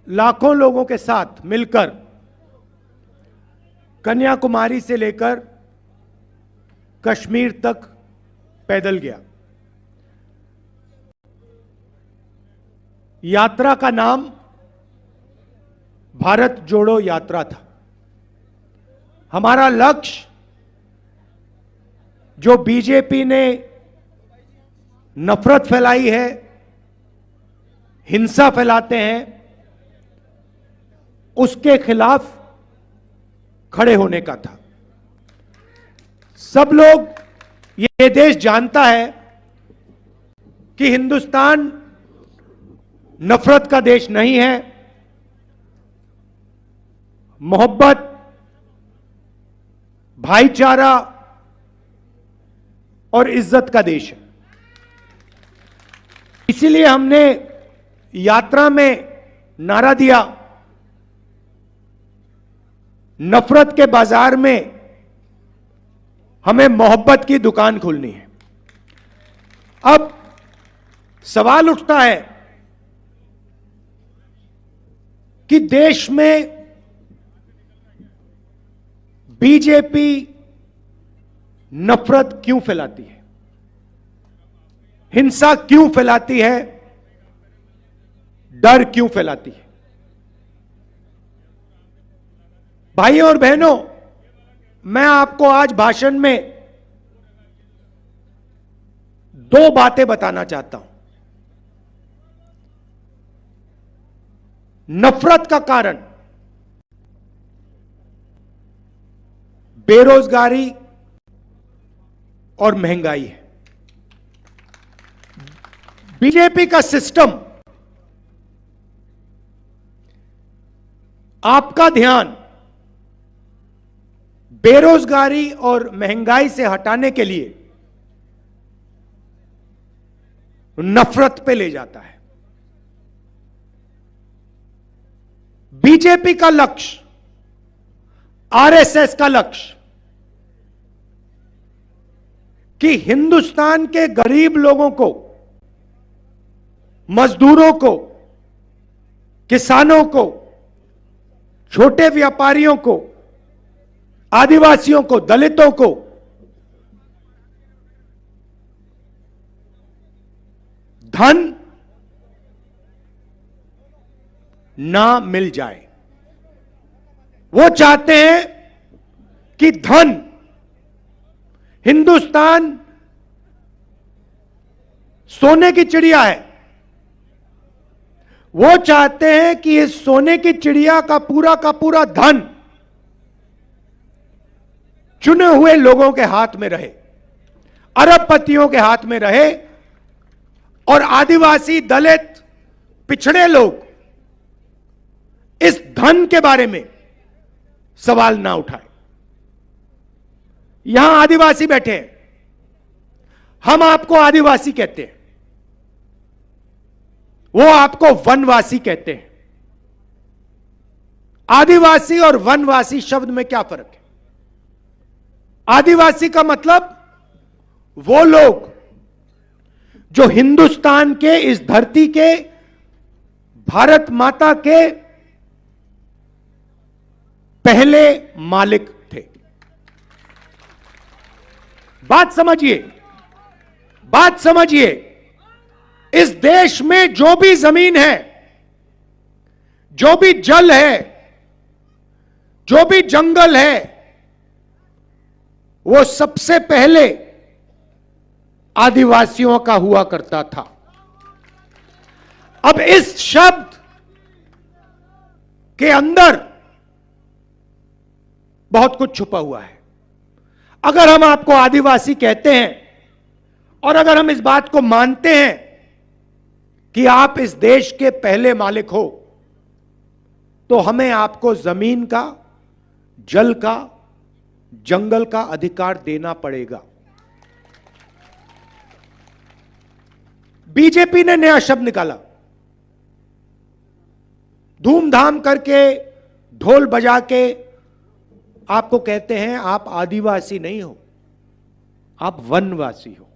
लाखों लोगों के साथ मिलकर कन्याकुमारी से लेकर कश्मीर तक पैदल गया। यात्रा का नाम भारत जोड़ो यात्रा था। हमारा लक्ष्य, जो बीजेपी ने नफरत फैलाई है, हिंसा फैलाते हैं, उसके खिलाफ खड़े होने का था। सब लोग, ये देश जानता है कि हिंदुस्तान नफरत का देश नहीं है, मोहब्बत, भाईचारा और इज्जत का देश है। इसीलिए हमने यात्रा में नारा दिया, नफरत के बाजार में हमें मोहब्बत की दुकान खोलनी है। अब सवाल उठता है कि देश में बीजेपी नफरत क्यों फैलाती है, हिंसा क्यों फैलाती है, डर क्यों फैलाती है। भाइयों और बहनों, मैं आपको आज भाषण में दो बातें बताना चाहता हूं। नफरत का कारण बेरोजगारी और महंगाई है। बीजेपी का सिस्टम आपका ध्यान बेरोजगारी और महंगाई से हटाने के लिए नफरत पे ले जाता है। बीजेपी का लक्ष्य, आरएसएस का लक्ष्य कि हिंदुस्तान के गरीब लोगों को, मजदूरों को, किसानों को, छोटे व्यापारियों को, आदिवासियों को, दलितों को धन ना मिल जाए। वो चाहते हैं कि धन, हिंदुस्तान सोने की चिड़िया है, वो चाहते हैं कि इस सोने की चिड़िया का पूरा धन चुने हुए लोगों के हाथ में रहे, अरबपतियों के हाथ में रहे, और आदिवासी, दलित, पिछड़े लोग इस धन के बारे में सवाल ना उठाए। यहां आदिवासी बैठे हैं, हम आपको आदिवासी कहते हैं, वो आपको वनवासी कहते हैं। आदिवासी और वनवासी शब्द में क्या फर्क है? आदिवासी का मतलब वो लोग जो हिंदुस्तान के, इस धरती के, भारत माता के पहले मालिक थे। बात समझिए, बात समझिए। इस देश में जो भी जमीन है, जो भी जल है, जो भी जंगल है, वो सबसे पहले आदिवासियों का हुआ करता था। अब इस शब्द के अंदर बहुत कुछ छुपा हुआ है। अगर हम आपको आदिवासी कहते हैं और अगर हम इस बात को मानते हैं कि आप इस देश के पहले मालिक हो, तो हमें आपको जमीन का, जल का, जंगल का अधिकार देना पड़ेगा। बीजेपी ने नया शब्द निकाला, धूमधाम करके, ढोल बजा के आपको कहते हैं आप आदिवासी नहीं हो, आप वनवासी हो।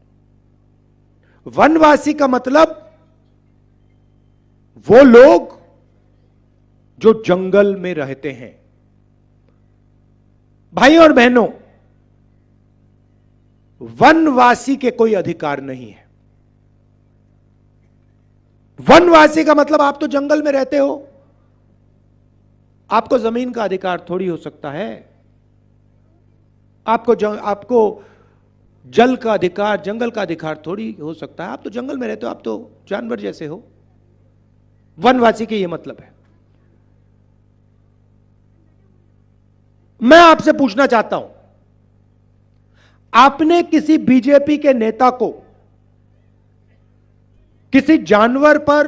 वनवासी का मतलब वो लोग जो जंगल में रहते हैं। भाई और बहनों, वनवासी के कोई अधिकार नहीं है। वनवासी का मतलब आप तो जंगल में रहते हो, आपको जमीन का अधिकार थोड़ी हो सकता है। आपको जल का अधिकार, जंगल का अधिकार थोड़ी हो सकता है। आप तो जंगल में रहते हो, आप तो जानवर जैसे हो। वनवासी के ये मतलब है। मैं आपसे पूछना चाहता हूं, आपने किसी बीजेपी के नेता को किसी जानवर पर,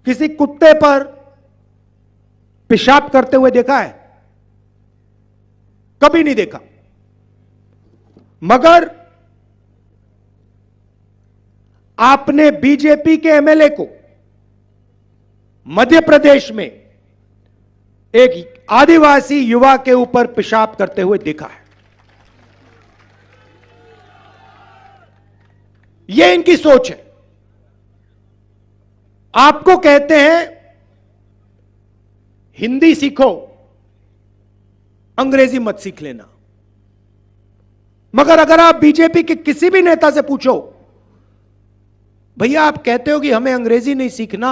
किसी कुत्ते पर पेशाब करते हुए देखा है? कभी नहीं देखा। मगर आपने बीजेपी के एमएलए को मध्य प्रदेश में एक आदिवासी युवा के ऊपर पेशाब करते हुए देखा है। यह इनकी सोच है। आपको कहते हैं हिंदी सीखो, अंग्रेजी मत सीख लेना। मगर अगर आप बीजेपी के किसी भी नेता से पूछो, भैया आप कहते हो कि हमें अंग्रेजी नहीं सीखना,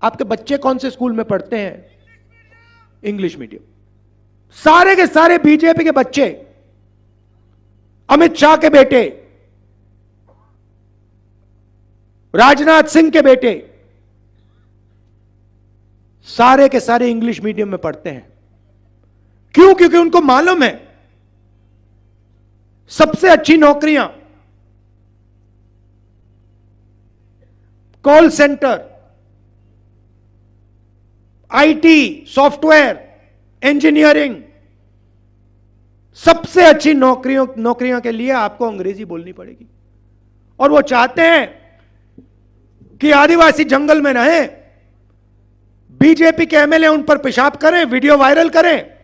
आपके बच्चे कौन से स्कूल में पढ़ते हैं? English medium. सारे के सारे बीजेपी के बच्चे, अमित शाह के बेटे, राजनाथ सिंह के बेटे, सारे के सारे इंग्लिश मीडियम में पढ़ते हैं। क्यों? क्योंकि उनको मालूम है सबसे अच्छी नौकरियां call centre, IT, software, engineering, सबसे अच्छी नौकरियों के लिए आपको अंग्रेजी बोलनी पड़ेगी। और वो चाहते हैं कि आदिवासी जंगल में रहें, बीजेपी के एमएलए उन पर पेशाब करें, वीडियो वायरल करें,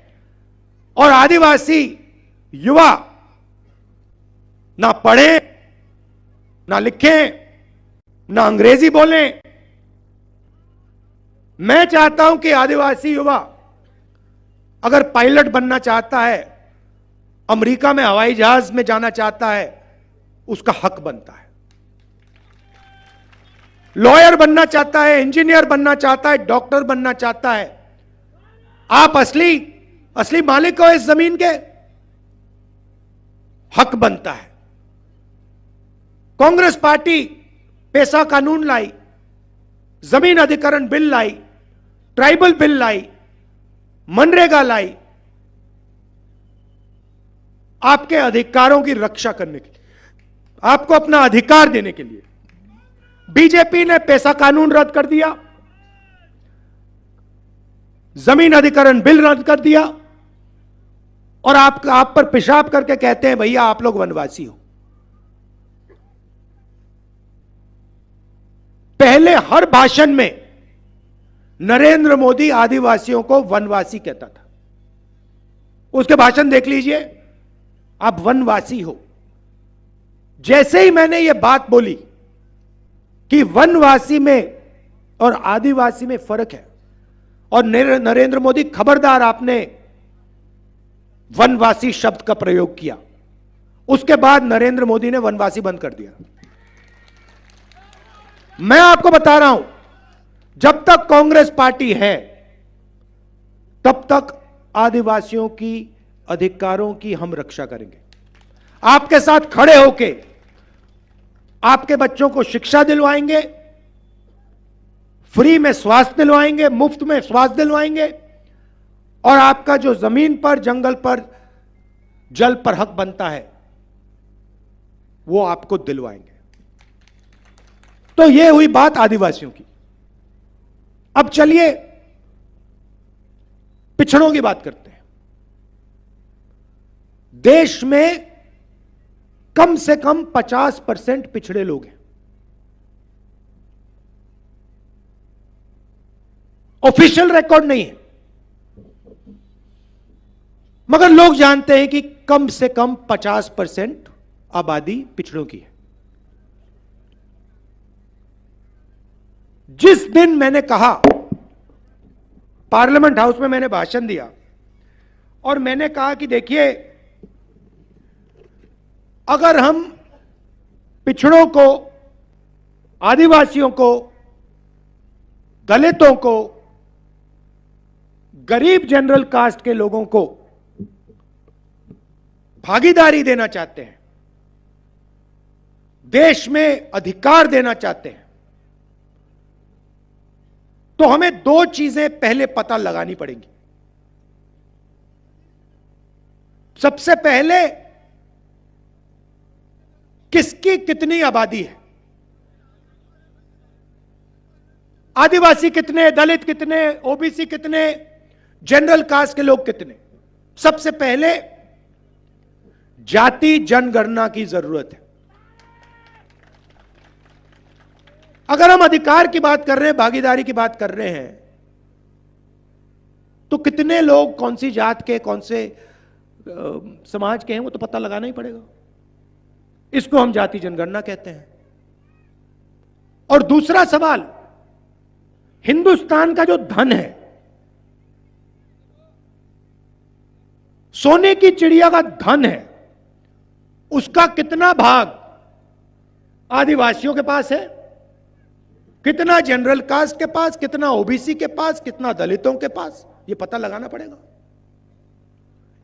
और आदिवासी युवा ना पढ़ें, ना लिखें, ना अंग्रेजी बोलें। मैं चाहता हूं कि आदिवासी युवा अगर पायलट बनना चाहता है, अमेरिका में हवाई जहाज में जाना चाहता है, उसका हक बनता है। लॉयर बनना चाहता है, इंजीनियर बनना चाहता है, डॉक्टर बनना चाहता है, आप असली मालिक हो इस जमीन के, हक बनता है। कांग्रेस पार्टी पैसा कानून लाई, जमीन अधिकरण बिल लाई, ट्राइबल बिल लाई, मनरेगा लाई, आपके अधिकारों की रक्षा करने के लिए, आपको अपना अधिकार देने के लिए। बीजेपी ने पैसा कानून रद्द कर दिया, जमीन अधिकरण बिल रद्द कर दिया, और आप पर पेशाब करके कहते हैं भैया आप लोग वनवासी हो। पहले हर भाषण में नरेंद्र मोदी आदिवासियों को वनवासी कहता था। उसके भाषण देख लीजिए, आप वनवासी हो। जैसे ही मैंने यह बात बोली कि वनवासी में और आदिवासी में फर्क है, और नरेंद्र मोदी खबरदार आपने वनवासी शब्द का प्रयोग किया, उसके बाद नरेंद्र मोदी ने वनवासी बंद कर दिया। मैं आपको बता रहा हूं, जब तक कांग्रेस पार्टी है तब तक आदिवासियों की अधिकारों की हम रक्षा करेंगे। आपके साथ खड़े होके आपके बच्चों को शिक्षा दिलवाएंगे, फ्री में स्वास्थ्य दिलवाएंगे, मुफ्त में स्वास्थ्य दिलवाएंगे, और आपका जो जमीन पर, जंगल पर, जल पर हक बनता है वो आपको दिलवाएंगे। तो ये हुई बात आदिवासियों की। अब चलिए पिछड़ों की बात करते हैं। देश में कम से कम 50% पिछड़े लोग हैं। ऑफिशियल रिकॉर्ड नहीं है, मगर लोग जानते हैं कि कम से कम 50% आबादी पिछड़ों की है। जिस दिन मैंने कहा, पार्लियामेंट हाउस में मैंने भाषण दिया और मैंने कहा कि देखिए, अगर हम पिछड़ों को, आदिवासियों को, दलितों को, गरीब जनरल कास्ट के लोगों को भागीदारी देना चाहते हैं, देश में अधिकार देना चाहते हैं, तो हमें दो चीजें पहले पता लगानी पड़ेंगी। सबसे पहले, किसकी कितनी आबादी है, आदिवासी कितने, दलित कितने, ओबीसी कितने, जनरल कास्ट के लोग कितने। सबसे पहले जाति जनगणना की जरूरत है। अगर हम अधिकार की बात कर रहे हैं, भागीदारी की बात कर रहे हैं, तो कितने लोग कौन सी जात के, कौन से समाज के हैं, वो तो पता लगाना ही पड़ेगा। इसको हम जाति जनगणना कहते हैं। और दूसरा सवाल, हिंदुस्तान का जो धन है, सोने की चिड़िया का धन है, उसका कितना भाग आदिवासियों के पास है, कितना जनरल कास्ट के पास, कितना ओबीसी के पास, कितना दलितों के पास, यह पता लगाना पड़ेगा।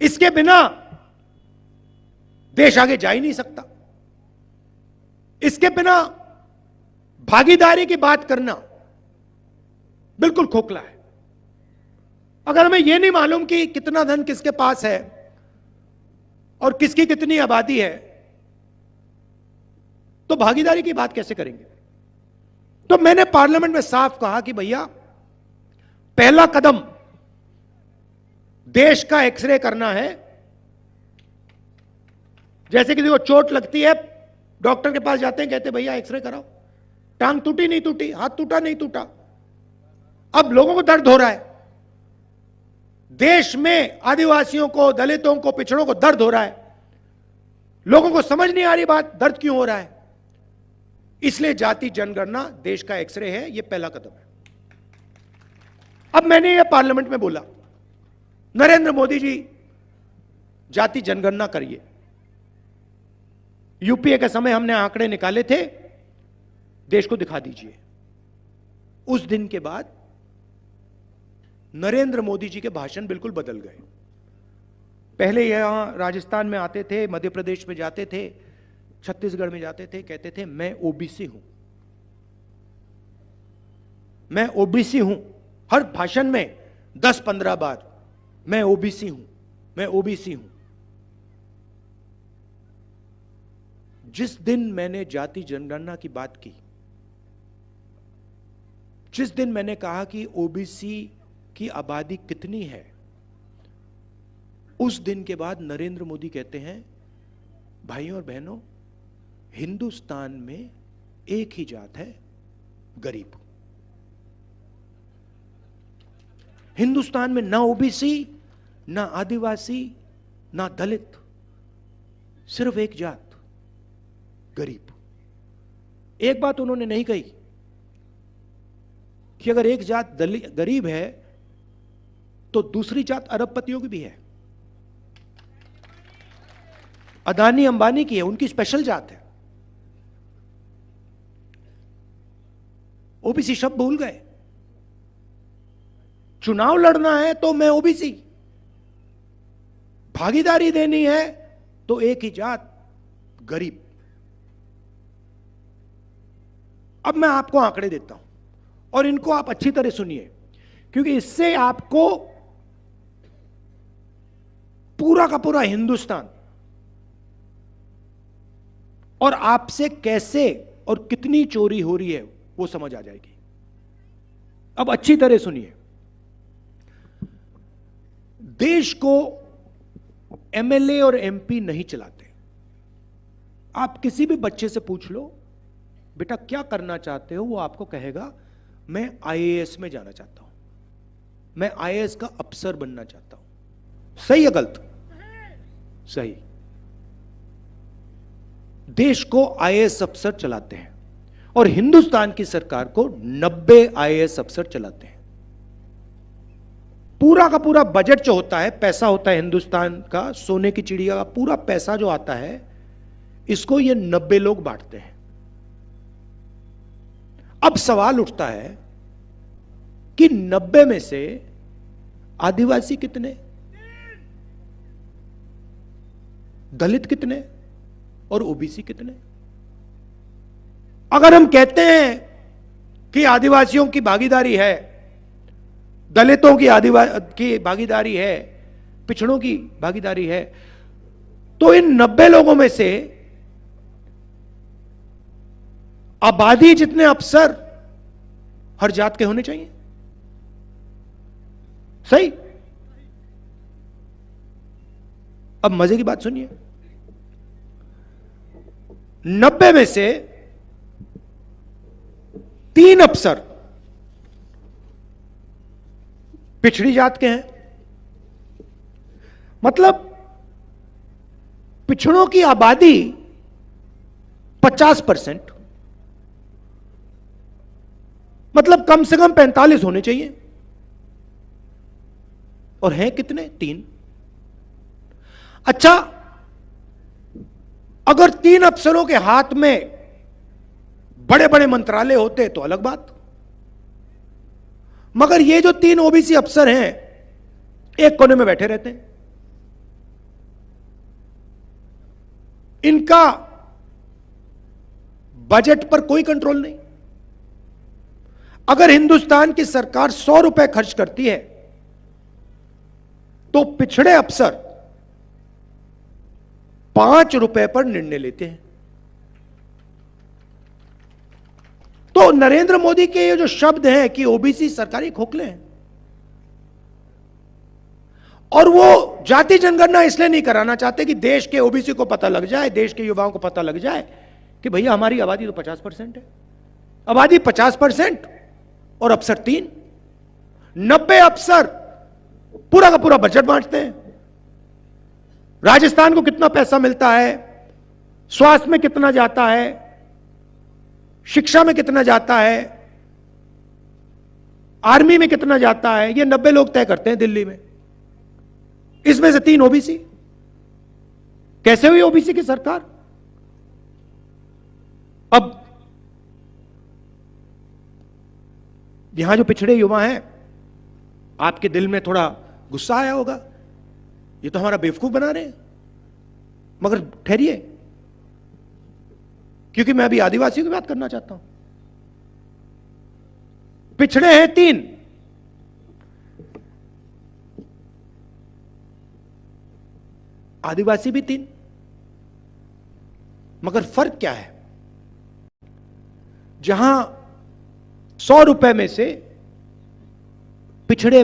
इसके बिना देश आगे जा ही नहीं सकता। इसके बिना भागीदारी की बात करना बिल्कुल खोखला है। अगर हमें यह नहीं मालूम कि कितना धन किसके पास है और किसकी कितनी आबादी है, तो भागीदारी की बात कैसे करेंगे। तो मैंने पार्लियामेंट में साफ कहा कि भैया, पहला कदम देश का एक्सरे करना है। जैसे किसी को चोट लगती है, डॉक्टर के पास जाते हैं, कहते भैया एक्सरे कराओ, टांग टूटी नहीं टूटी, हाथ टूटा नहीं टूटा। अब लोगों को दर्द हो रहा है, देश में आदिवासियों को, दलितों को, पिछड़ों को दर्द हो रहा है, लोगों को समझ नहीं आ रही बात, दर्द क्यों हो रहा है। इसलिए जाति जनगणना देश का एक्सरे है, यह पहला कदम है। अब मैंने यह पार्लियामेंट में बोला, नरेंद्र मोदी जी, जाति जनगणना करिए। यूपीए के समय हमने आंकड़े निकाले थे, देश को दिखा दीजिए। उस दिन के बाद नरेंद्र मोदी जी के भाषण बिल्कुल बदल गए। पहले यहां राजस्थान में आते थे, मध्य प्रदेश में जाते थे, छत्तीसगढ़ में जाते थे, कहते थे मैं ओबीसी हूं, मैं ओबीसी हूं। हर भाषण में 10-15 बार मैं ओबीसी हूं, मैं ओबीसी हूं। जिस दिन मैंने जाति जनगणना की बात की, जिस दिन मैंने कहा कि ओबीसी की आबादी कितनी है, उस दिन के बाद नरेंद्र मोदी कहते हैं, भाइयों और बहनों, हिंदुस्तान में एक ही जात है, गरीब। हिंदुस्तान में ना ओबीसी, ना आदिवासी, ना दलित, सिर्फ एक जात, गरीब। एक बात उन्होंने नहीं कही कि अगर एक जात गरीब है तो दूसरी जात अरबपतियों की भी है, अदानी अंबानी की है, उनकी स्पेशल जात है। ओबीसी शब्द भूल गए। चुनाव लड़ना है तो मैं ओबीसी, भागीदारी देनी है तो एक ही जात, गरीब। अब मैं आपको आंकड़े देता हूं और इनको आप अच्छी तरह सुनिए, क्योंकि इससे आपको पूरा का पूरा हिंदुस्तान और आपसे कैसे और कितनी चोरी हो रही है वो समझ आ जाएगी। अब अच्छी तरह सुनिए। देश को एमएलए और एमपी नहीं चलाते। आप किसी भी बच्चे से पूछ लो, बेटा क्या करना चाहते हो, वो आपको कहेगा मैं आईएएस में जाना चाहता हूं, मैं आईएएस का अफसर बनना चाहता हूं। सही है गलत? सही। देश को आईएएस अफसर चलाते हैं और हिंदुस्तान की सरकार को 90 आईएएस अफसर चलाते हैं। पूरा का पूरा बजट जो होता है, पैसा होता है हिंदुस्तान का, सोने की चिड़िया का पूरा पैसा जो आता है, इसको ये 90 लोग बांटते हैं। अब सवाल उठता है कि 90 में से आदिवासी कितने, दलित कितने और ओबीसी कितने? अगर हम कहते हैं कि आदिवासियों की भागीदारी है, दलितों की भागीदारी है, पिछड़ों की भागीदारी है, तो इन 90 लोगों में से आबादी जितने अफसर हर जात के होने चाहिए। सही? अब मजे की बात सुनिए, 90 में से 3 अफसर पिछड़ी जात के हैं। मतलब पिछड़ों की आबादी 50%, मतलब कम से कम 45 होने चाहिए, और हैं कितने? 3। अच्छा, अगर 3 अफसरों के हाथ में बड़े बड़े मंत्रालय होते तो अलग बात, मगर ये जो 3 ओबीसी अफसर हैं एक कोने में बैठे रहते हैं। इनका बजट पर कोई कंट्रोल नहीं। अगर हिंदुस्तान की सरकार 100 रुपए खर्च करती है तो पिछड़े अफसर 5 रुपए पर निर्णय लेते हैं। तो नरेंद्र मोदी के ये जो शब्द हैं कि ओबीसी सरकारी खोखले हैं, और वो जाति जनगणना इसलिए नहीं कराना चाहते कि देश के ओबीसी को पता लग जाए, देश के युवाओं को पता लग जाए कि भैया हमारी आबादी तो 50% है। आबादी 50% और अफसर 3, 90 अफसर पूरा का पूरा बजट बांटते हैं। राजस्थान को कितना पैसा मिलता है, स्वास्थ्य में कितना जाता है, शिक्षा में कितना जाता है, आर्मी में कितना जाता है, ये 90 लोग तय करते हैं दिल्ली में। इसमें से 3 ओबीसी। कैसे हुई ओबीसी की सरकार? अब यहां जो पिछड़े युवा हैं, आपके दिल में थोड़ा गुस्सा आया होगा, ये तो हमारा बेवकूफ बना रहे हैं। मगर ठहरिए, क्योंकि मैं अभी आदिवासियों की बात करना चाहता हूं। पिछड़े हैं 3, आदिवासी भी 3, मगर फर्क क्या है? जहां 100 रुपए में से पिछड़े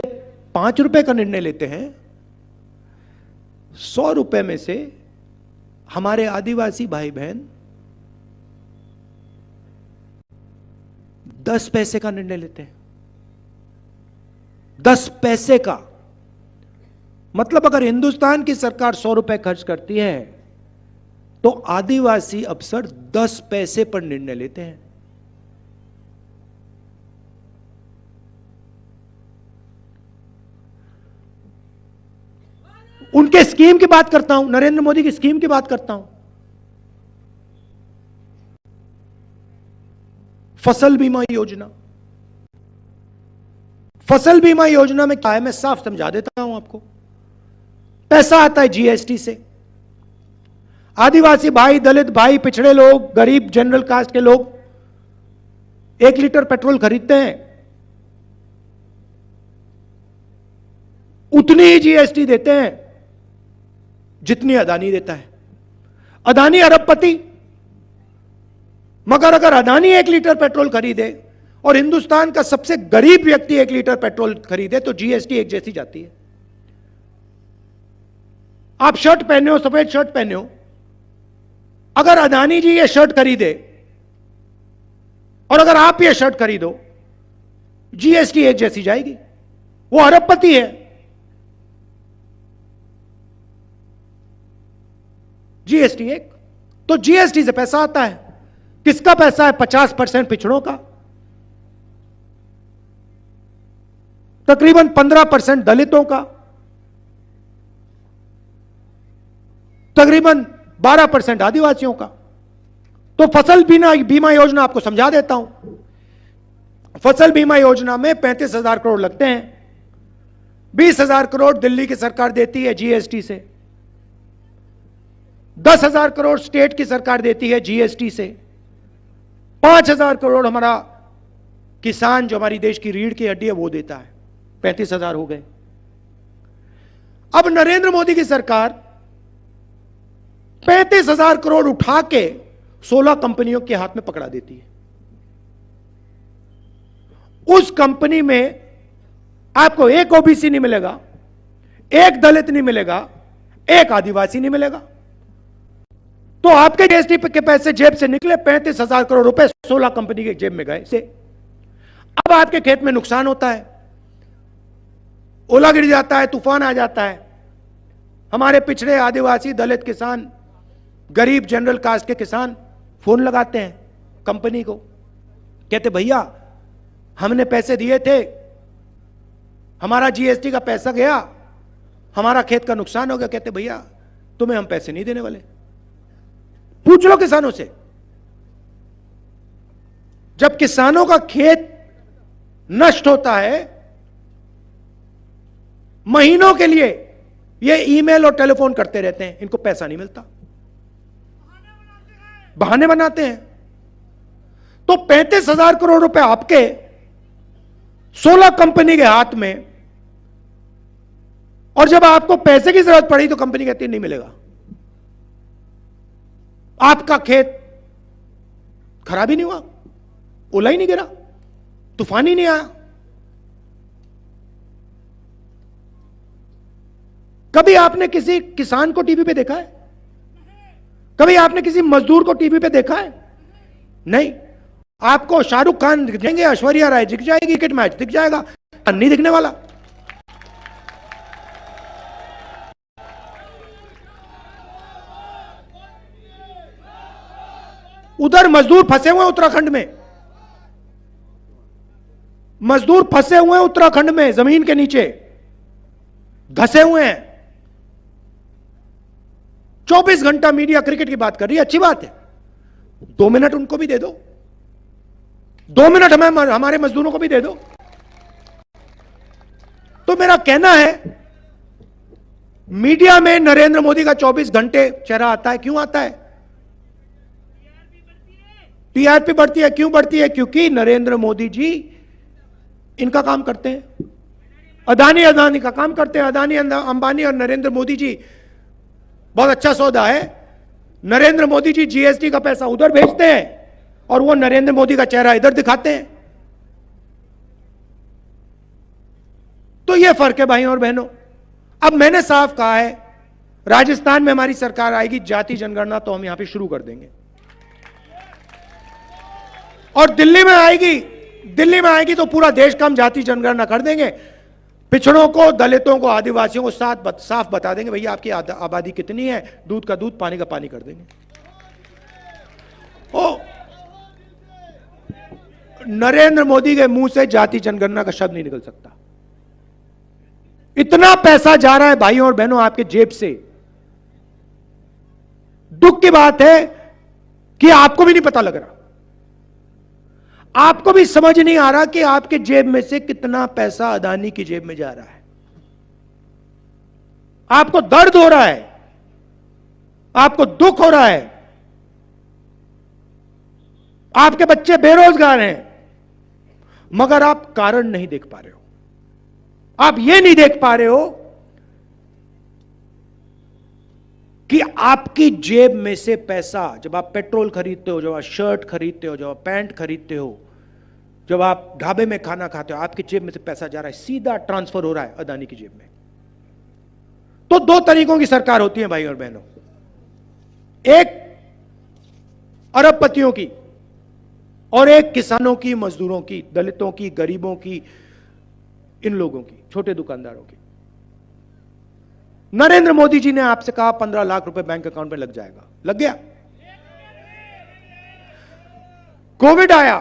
5 रुपए का निर्णय लेते हैं, 100 रुपए में से हमारे आदिवासी भाई बहन 10 पैसे का निर्णय लेते हैं। 10 पैसे का मतलब, अगर हिंदुस्तान की सरकार 100 रुपए खर्च करती है तो आदिवासी अफसर 10 पैसे पर निर्णय लेते हैं। उनके स्कीम की बात करता हूं, नरेंद्र मोदी की स्कीम की बात करता हूं। फसल बीमा योजना। फसल बीमा योजना में क्या है, मैं साफ समझा देता हूं आपको। पैसा आता है जीएसटी से। आदिवासी भाई, दलित भाई, पिछड़े लोग, गरीब, जनरल कास्ट के लोग 1 लीटर पेट्रोल खरीदते हैं, उतनी ही जीएसटी देते हैं जितनी अदानी देता है। अदानी अरबपति, मगर अगर अदानी 1 लीटर पेट्रोल खरीदे और हिंदुस्तान का सबसे गरीब व्यक्ति 1 लीटर पेट्रोल खरीदे तो जीएसटी एक जैसी जाती है। आप शर्ट पहने हो, सफेद शर्ट पहने हो, अगर अदानी जी ये शर्ट खरीदे और अगर आप ये शर्ट खरीदो, जीएसटी एक जैसी जाएगी। वो अरबपति है। जीएसटी एक, तो जीएसटी से पैसा आता है। किसका पैसा है? 50% पिछड़ों का, तकरीबन 15% दलितों का, तकरीबन 12% आदिवासियों का। तो फसल बीमा योजना आपको समझा देता हूं। फसल बीमा योजना में 35,000 करोड़ लगते हैं। 20,000 करोड़ दिल्ली की सरकार देती है जीएसटी से, 10,000 करोड़ स्टेट की सरकार देती है जीएसटी से, 5,000 करोड़ हमारा किसान जो हमारी देश की रीढ़ की हड्डी है वो देता है। 35,000 हो गए। अब नरेंद्र मोदी की सरकार 35,000 करोड़ उठा के 16 कंपनियों के हाथ में पकड़ा देती है। उस कंपनी में आपको एक ओबीसी नहीं मिलेगा, एक दलित नहीं मिलेगा, एक आदिवासी नहीं मिलेगा। तो आपके जीएसटी के पैसे जेब से निकले, 35,000 करोड़ रुपए 16 कंपनी के जेब में गए से। अब आपके खेत में नुकसान होता है, ओला गिर जाता है, तूफान आ जाता है, हमारे पिछड़े आदिवासी दलित किसान, गरीब जनरल कास्ट के किसान फोन लगाते हैं कंपनी को, कहते भैया हमने पैसे दिए थे, हमारा जीएसटी का पैसा गया, हमारा खेत का नुकसान हो गया। कहते भैया तुम्हें हम पैसे नहीं देने वाले। पूछ लो किसानों से। जब किसानों का खेत नष्ट होता है, महीनों के लिए ये ईमेल और टेलीफोन करते रहते हैं, इनको पैसा नहीं मिलता, बहाने बनाते हैं। तो 35,000 करोड़ रुपए आपके 16 कंपनी के हाथ में, और जब आपको पैसे की जरूरत पड़ी तो कंपनी कहती है नहीं मिलेगा। आपका खेत खराब ही नहीं हुआ, ओला ही नहीं गिरा, तूफान ही नहीं आया। कभी आपने किसी किसान को टीवी पे देखा है? कभी आपने किसी मजदूर को टीवी पे देखा है? नहीं। आपको शाहरुख खान दिख जाएंगे, ऐश्वर्या राय दिख जाएगी, क्रिकेट मैच दिख जाएगा, नहीं दिखने वाला। उधर मजदूर फंसे हुए हैं उत्तराखंड में, मजदूर फंसे हुए हैं उत्तराखंड में, जमीन के नीचे धसे हुए हैं। 24 घंटा मीडिया क्रिकेट की बात कर रही है, अच्छी बात है, 2 मिनट उनको भी दे दो, 2 मिनट हमारे मजदूरों को भी दे दो। तो मेरा कहना है, मीडिया में नरेंद्र मोदी का 24 घंटे चेहरा आता है। क्यों आता है? टीआरपी बढ़ती है। क्यों बढ़ती है? क्योंकि नरेंद्र मोदी जी इनका काम करते हैं, अदानी का काम करते हैं। अदानी, अंबानी और नरेंद्र मोदी जी बहुत अच्छा सौदा है। नरेंद्र मोदी जी जीएसटी का पैसा उधर भेजते हैं और वो नरेंद्र मोदी का चेहरा इधर दिखाते हैं। तो ये फर्क है भाई और बहनों। अब मैंने साफ कहा है, राजस्थान में हमारी सरकार आएगी, जाति जनगणना तो हम यहां पे शुरू कर देंगे। और दिल्ली में आएगी तो पूरा देश का हम जाति जनगणना कर देंगे। पिछड़ों को, दलितों को, आदिवासियों को साफ बता देंगे भैया आपकी आबादी कितनी है, दूध का दूध, पानी का पानी कर देंगे। ओ नरेंद्र मोदी के मुंह से जाति जनगणना का शब्द नहीं निकल सकता। इतना पैसा जा रहा है भाइयों और बहनों आपके जेब से। दुख की बात है कि आपको भी नहीं पता लग रहा, आपको भी समझ नहीं आ रहा कि आपके जेब में से कितना पैसा अदानी की जेब में जा रहा है। आपको दर्द हो रहा है, आपको दुख हो रहा है, आपके बच्चे बेरोजगार हैं, मगर आप कारण नहीं देख पा रहे हो। आप यह नहीं देख पा रहे हो कि आपकी जेब में से पैसा, जब आप पेट्रोल खरीदते हो, जब आप शर्ट खरीदते हो, जब आप पैंट खरीदते हो, जब आप ढाबे में खाना खाते हो, आपकी जेब में से पैसा जा रहा है, सीधा ट्रांसफर हो रहा है अदानी की जेब में। तो 2 तरीकों की सरकार होती है भाई और बहनों, एक अरबपतियों की और एक किसानों की, मजदूरों की, दलितों की, गरीबों की, इन लोगों की, छोटे दुकानदारों की। नरेंद्र मोदी जी ने आपसे कहा 15 लाख रुपए बैंक अकाउंट में लग जाएगा, लग गया। कोविड आया,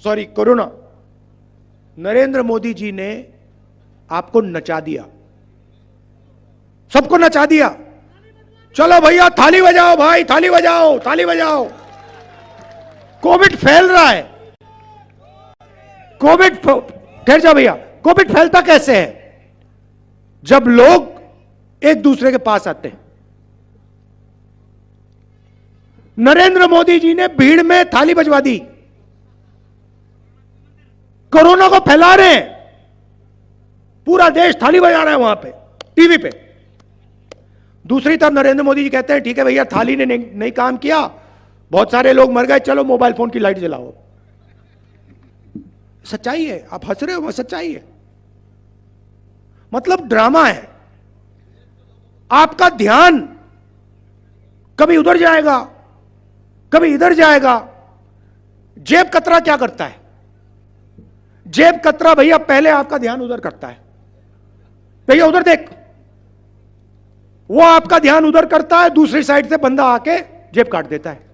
सॉरी कोरोना, नरेंद्र मोदी जी ने आपको नचा दिया, सबको नचा दिया। चलो भैया थाली बजाओ, भाई थाली बजाओ, थाली बजाओ। कोविड फैल रहा है। कोविड, ठहर जाओ भैया, कोविड फैलता कैसे है? जब लोग एक दूसरे के पास आते हैं। नरेंद्र मोदी जी ने भीड़ में थाली बजवा दी, कोरोना को फैला रहे हैं, पूरा देश थाली बजा रहा है वहां पे टीवी पे। दूसरी तरफ नरेंद्र मोदी जी कहते हैं ठीक है भैया थाली ने नहीं काम किया, बहुत सारे लोग मर गए, चलो मोबाइल फोन की लाइट जलाओ। सच्चाई है, आप हंस रहे हो, सच्चाई है। मतलब ड्रामा है। आपका ध्यान कभी उधर जाएगा, कभी इधर जाएगा। जेब कतरा क्या करता है? जेब कतरा भैया पहले आपका ध्यान उधर करता है, भैया उधर देख, वो आपका ध्यान उधर करता है, दूसरी साइड से बंदा आके जेब काट देता है।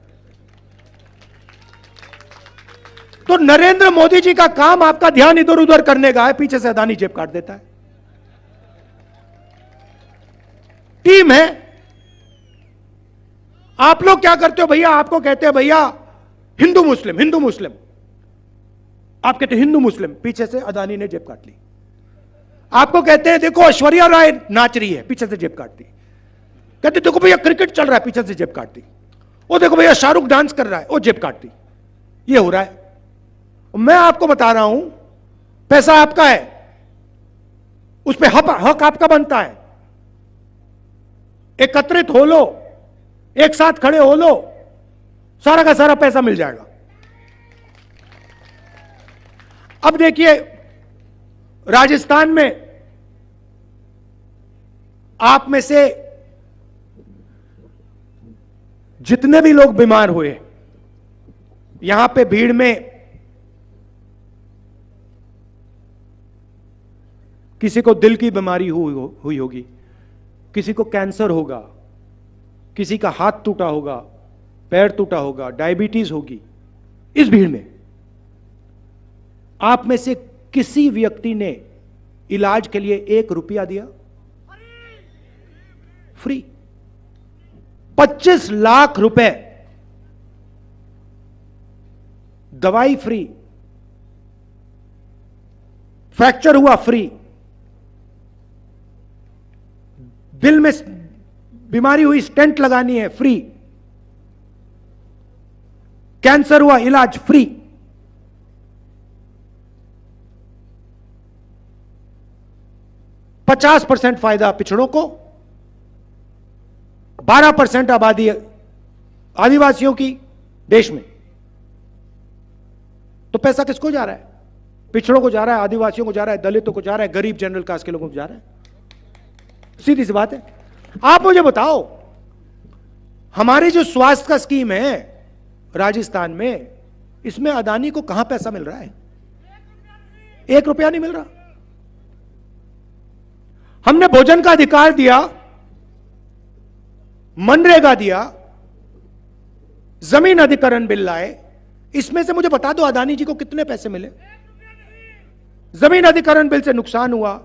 तो नरेंद्र मोदी जी का काम आपका ध्यान इधर उधर करने का है, पीछे से अदानी जेब काट देता है। टीम है। आप लोग क्या करते हो भैया? आपको कहते हैं भैया हिंदू मुस्लिम, हिंदू मुस्लिम, आप कहते हिंदू मुस्लिम, पीछे से अदानी ने जेब काट ली। आपको कहते हैं देखो ऐश्वर्या राय नाच रही है, पीछे से जेब काट दी। कहते देखो भैया क्रिकेट चल रहा है, पीछे से जेब काट दी। वो देखो भैया शाहरुख डांस कर रहा है, वो जेब काट दी। ये हो रहा है। मैं आपको बता रहा हूं, पैसा आपका है, उस पर हक आपका बनता है। एकत्रित हो लो, एक साथ खड़े हो लो, सारा का सारा पैसा मिल जाएगा। अब देखिए राजस्थान में आप में से जितने भी लोग बीमार हुए, यहां पे भीड़ में किसी को दिल की बीमारी हुई होगी, किसी को कैंसर होगा, किसी का हाथ टूटा होगा, पैर टूटा होगा, डायबिटीज होगी। इस भीड़ में आप में से किसी व्यक्ति ने इलाज के लिए 1 रुपया दिया? फ्री। 25 लाख रुपए दवाई फ्री, फ्रैक्चर हुआ फ्री, दिल में बीमारी हुई स्टेंट लगानी है फ्री, कैंसर हुआ इलाज फ्री। %50 फायदा पिछड़ों को, 12% आबादी आदिवासियों की देश में। तो पैसा किसको जा रहा है? पिछड़ों को जा रहा है, आदिवासियों को जा रहा है, दलितों को जा रहा है, गरीब जनरल कास्ट के लोगों को जा रहा है। सीधी सी बात है। आप मुझे बताओ, हमारी जो स्वास्थ्य का स्कीम है राजस्थान में, इसमें अदानी को कहां पैसा मिल रहा है? 1 रुपया नहीं मिल रहा। हमने भोजन का अधिकार दिया, मनरेगा दिया, जमीन अधिकरण बिल लाए, इसमें से मुझे बता दो अदानी जी को कितने पैसे मिले? जमीन अधिकरण बिल से नुकसान हुआ,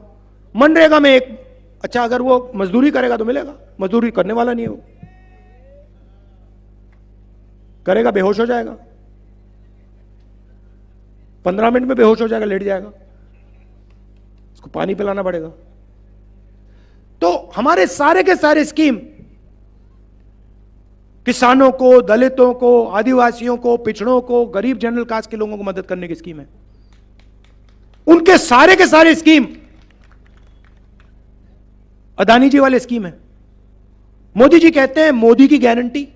मनरेगा में एक, अच्छा अगर वो मजदूरी करेगा तो मिलेगा, मजदूरी करने वाला नहीं है, वो करेगा बेहोश हो जाएगा, 15 मिनट में बेहोश हो जाएगा, लेट जाएगा, उसको पानी पिलाना पड़ेगा। तो हमारे सारे के सारे स्कीम किसानों को, दलितों को, आदिवासियों को, पिछड़ों को, गरीब जनरल कास्ट के लोगों को मदद करने की स्कीम है। उनके सारे के सारे स्कीम अदानी जी वाले स्कीम है। मोदी जी कहते हैं मोदी की गारंटी।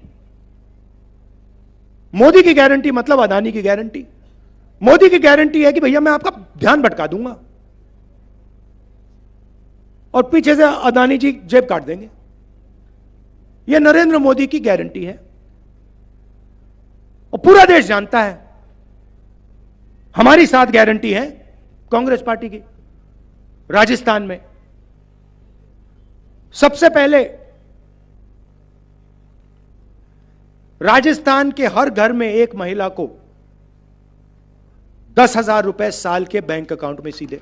मोदी की गारंटी मतलब अदानी की गारंटी। मोदी की गारंटी है कि भैया मैं आपका ध्यान भटका दूंगा, और पीछे से अदानी जी जेब काट देंगे। यह नरेंद्र मोदी की गारंटी है, और पूरा देश जानता है। हमारी साथ गारंटी है कांग्रेस पार्टी की। राजस्थान में सबसे पहले राजस्थान के हर घर में एक महिला को 10,000 रुपए साल के बैंक अकाउंट में सीधे।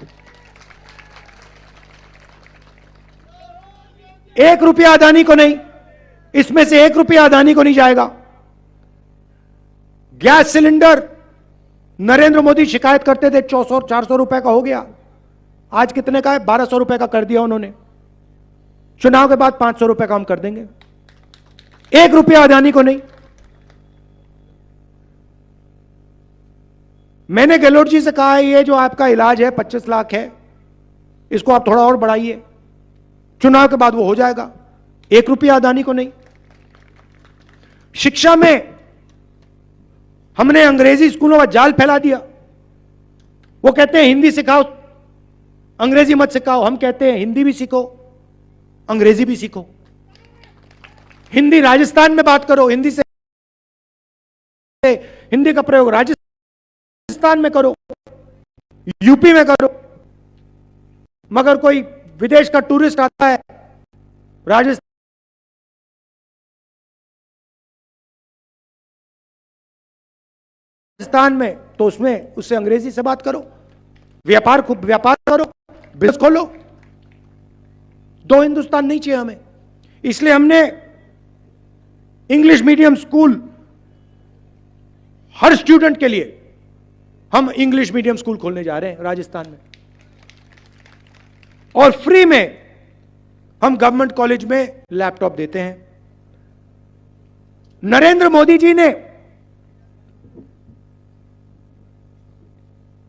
1 रुपया अदानी को नहीं, इसमें से 1 रुपया अदानी को नहीं जाएगा। गैस सिलेंडर नरेंद्र मोदी शिकायत करते थे 400 रुपए का हो गया, आज कितने का है? 1200 रुपए का कर दिया उन्होंने। चुनाव के बाद 500 रुपए का हम कर देंगे। 1 रुपया अदानी को नहीं। मैंने गहलोत जी से कहा है, ये जो आपका इलाज है 25 लाख है, इसको आप थोड़ा और बढ़ाइए, चुनाव के बाद वो हो जाएगा। 1 रुपया अदानी को नहीं। शिक्षा में हमने अंग्रेजी स्कूलों का जाल फैला दिया। वो कहते हैं हिंदी सिखाओ, अंग्रेजी मत सिखाओ। हम कहते हैं हिंदी भी सीखो, अंग्रेजी भी सीखो। हिंदी राजस्थान में बात करो, हिंदी से हिंदी का प्रयोग राजस्थान में करो, यूपी में करो। मगर कोई विदेश का टूरिस्ट आता है राजस्थान में, तो उसमें उससे अंग्रेजी से बात करो। व्यापार करो, बिजनेस खोलो। 2 हिंदुस्तान नहीं चाहिए हमें। इसलिए हमने इंग्लिश मीडियम स्कूल, हर स्टूडेंट के लिए हम इंग्लिश मीडियम स्कूल खोलने जा रहे हैं राजस्थान में। और फ्री में हम गवर्नमेंट कॉलेज में लैपटॉप देते हैं। नरेंद्र मोदी जी ने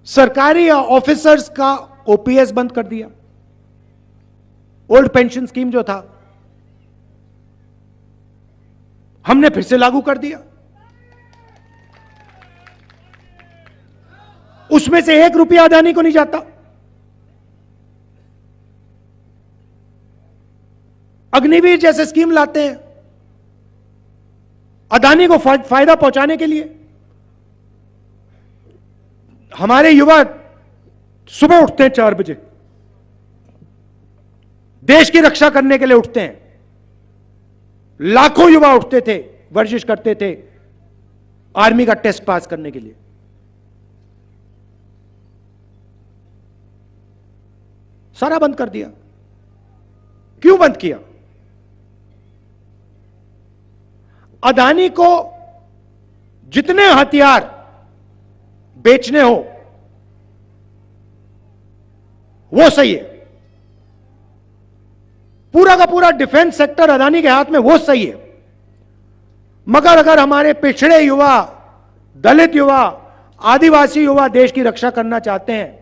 सरकारी ऑफिसर्स का ओपीएस बंद कर दिया। ओल्ड पेंशन स्कीम जो था, हमने फिर से लागू कर दिया। उसमें से 1 रुपया अदानी को नहीं जाता। अग्निवीर जैसे स्कीम लाते हैं अदानी को फायदा पहुंचाने के लिए। हमारे युवा सुबह उठते हैं 4 बजे, देश की रक्षा करने के लिए उठते हैं। लाखों युवा उठते थे, वर्जिश करते थे आर्मी का टेस्ट पास करने के लिए। सारा बंद कर दिया। क्यों बंद किया? अदानी को जितने हथियार बेचने हो वो सही है, पूरा का पूरा डिफेंस सेक्टर अदानी के हाथ में, वो सही है। मगर अगर हमारे पिछड़े युवा, दलित युवा, आदिवासी युवा देश की रक्षा करना चाहते हैं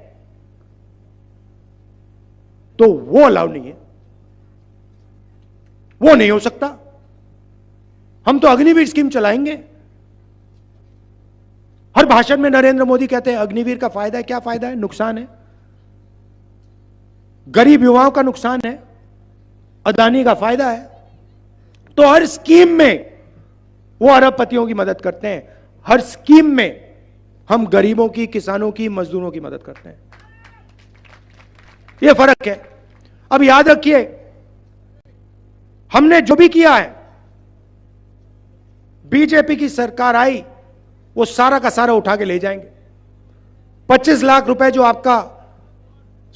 तो वो अलाउ नहीं है, वो नहीं हो सकता। हम तो अग्निवीर स्कीम चलाएंगे। हर भाषण में नरेंद्र मोदी कहते हैं अग्निवीर का फायदा है। क्या फायदा है? नुकसान है, गरीब युवाओं का नुकसान है, अदानी का फायदा है। तो हर स्कीम में वो अरबपतियों की मदद करते हैं, हर स्कीम में हम गरीबों की, किसानों की, मजदूरों की मदद करते हैं। यह फर्क है। अब याद रखिए, हमने जो भी किया है, बीजेपी की सरकार आई वो सारा का सारा उठा के ले जाएंगे। 25 लाख रुपए जो आपका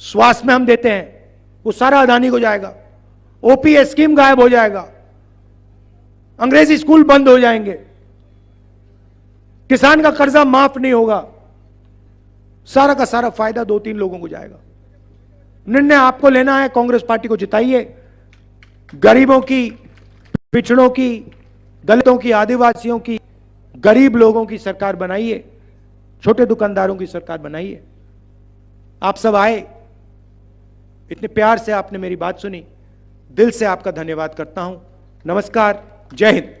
स्वास्थ्य में हम देते हैं वो सारा अदानी को जाएगा। ओपीएस स्कीम गायब हो जाएगा, अंग्रेजी स्कूल बंद हो जाएंगे, किसान का कर्जा माफ नहीं होगा। सारा का सारा फायदा 2-3 लोगों को जाएगा। निर्णय आपको लेना है। कांग्रेस पार्टी को जिताइए। गरीबों की, पिछड़ों की, दलितों की, आदिवासियों की, गरीब लोगों की सरकार बनाइए, छोटे दुकानदारों की सरकार बनाइए। आप सब आए, इतने प्यार से आपने मेरी बात सुनी, दिल से आपका धन्यवाद करता हूं। नमस्कार, जय हिंद।